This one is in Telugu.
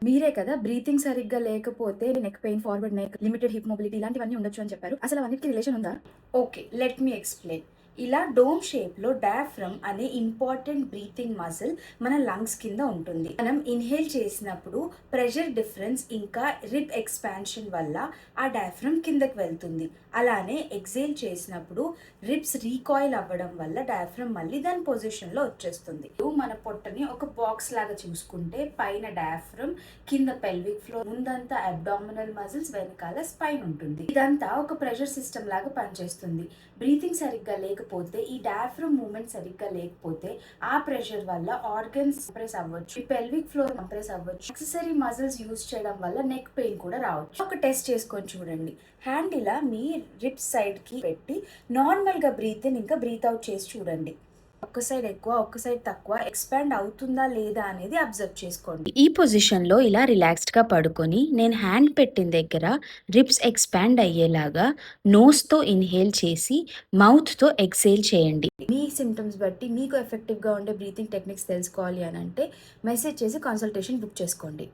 మీరే కదా బ్రీతింగ్ సరిగ్గా లేకపోతే neck pain, forward neck, limited hip mobility ఇలాంటివన్నీ ఉండొచ్చు అని చెప్పారు. అసలు అవన్నిటికి రిలేషన్ ఉందా? ఓకే. Let me explain. ఇలా డోమ్ షేప్‌లో డయాఫ్రమ్ అనే ఇంపార్టెంట్ బ్రీతింగ్ మజిల్ మన లంగ్స్ కింద ఉంటుంది. మనం ఇన్‌హేల్ చేసినప్పుడు ప్రెషర్ డిఫరెన్స్ ఇంకా రిబ్ ఎక్స్‌పాన్షన్ వల్ల ఆ డయాఫ్రమ్ కిందకి వెళ్తుంది. అలానే ఎక్సేల్ చేసినప్పుడు రిబ్స్ రీకాయిల్ అవ్వడం వల్ల డయాఫ్రమ్ మళ్ళీ దాని పొజిషన్‌లో వచ్చేస్తుంది. మన పొట్టని ఒక బాక్స్ లాగా చూసుకుంటే పైన డయాఫ్రమ్, కింద పెల్విక్ ఫ్లోర్, ముందంతా అబ్డామినల్ మజిల్స్, వెనకాల స్పైన్ ఉంటుంది. ఇదంతా ఒక ప్రెషర్ సిస్టమ్ లాగా పనిచేస్తుంది. బ్రీతింగ్ సరిగ్గా లేకపోతే, ఈ డయాఫ్రమ్ మూవ్‌మెంట్ సరిగ్గా లేకపోతే ఆ ప్రెషర్ వల్ల ఆర్గన్స్ కంప్రెస్ అవ్వచ్చు. ఈ పెల్విక్ ఫ్లోర్ కంప్రెస్ అవ్వచ్చు. యాక్సెసరీ మజిల్స్ యూజ్ చేయడం వల్ల నెక్ పెయిన్ కూడా రావచ్చు. ఒక టెస్ట్ చేసుకొని చూడండి. హ్యాండ్ ఇలా మీ రిబ్స్ సైడ్‌కి పెట్టి నార్మల్‌గా బ్రీత్ ఇన్ ఇంకా బ్రీత్ అవుట్ చేసి చూడండి. ఒక్క సైడ్ ఎక్కువ, ఒక్క సైడ్ తక్కువ ఎక్స్‌పాండ్ అవుతుందా లేదా అనేది అబ్జర్వ్ చేసుకోండి. ఈ పొజిషన్‌లో ఇలా రిలాక్స్డ్‌గా పడుకొని నేను హ్యాండ్ పెట్టిన దగ్గర రిబ్స్ ఎక్స్‌పాండ్ అయ్యేలాగా నోస్‌తో ఇన్‌హేల్ చేసి మౌత్‌తో ఎక్స్‌హేల్ చేయండి. మీ సింప్టమ్స్ బట్టి మీకు ఎఫెక్టివ్‌గా ఉండే బ్రీతింగ్ టెక్నిక్స్ తెలుసుకోవాలి అనంటే మెసేజ్ చేసి కన్సల్టేషన్ బుక్ చేసుకోండి.